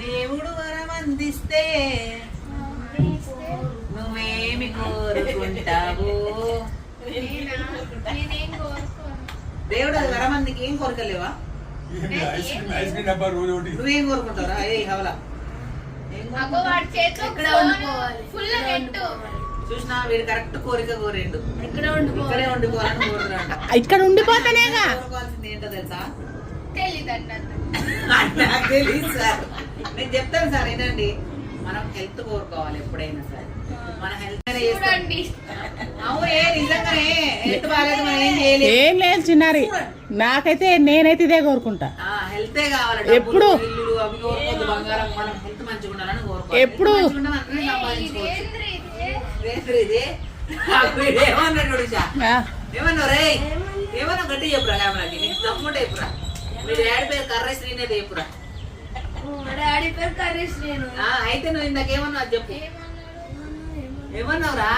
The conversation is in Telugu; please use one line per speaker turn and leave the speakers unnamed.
దేవుడు వరం అందిస్తే నువ్వేమి కోరుకుంటావు? దేవుడు వరం అందికి ఏం కోరికలేవా? నువ్వేం కోరుకుంటారా? ఏ హవలా చూసినా వీడు కరెక్ట్ కోరిక కోరిండు. ఇక్కడే ఉండిపోవాలని కోరుతున్నాడు.
ఇక్కడ ఉండిపోతానేగా
కోరుకోవాల్సింది ఏంటో తెలుసా? నాకు తెలియదు సార్. నేను చెప్తాను సార్, ఏంటండి మనం హెల్త్ కోరుకోవాలి ఎప్పుడైనా సరే. మన హెల్త్ నిజంగానే హెల్త్ బాగాలేదు మనం ఏం చేయలేదు.
ఏం లేదు చిన్నారి, నాకైతే నేనైతే ఇదే కోరుకుంటా.
హెల్తే కావాలి.
ఎప్పుడు
ఇల్లు అవి కోరుకోవద్దు, బంగారం. మనం హెల్త్ మంచిగా ఉండాలని కోరుకోవాలి.
ఎప్పుడు
ఏమన్నా రే ఏమన్నా గట్టి చెప్పురా కెమెరాకి. నీకు తమ్ముంటే చెప్పురా. మీ డాడీ పేరు కర్రీ శ్రీనేది చెప్పురా. అయితే నువ్వు ఇందాకేమన్నావు చెప్పు. ఏమన్నావురా?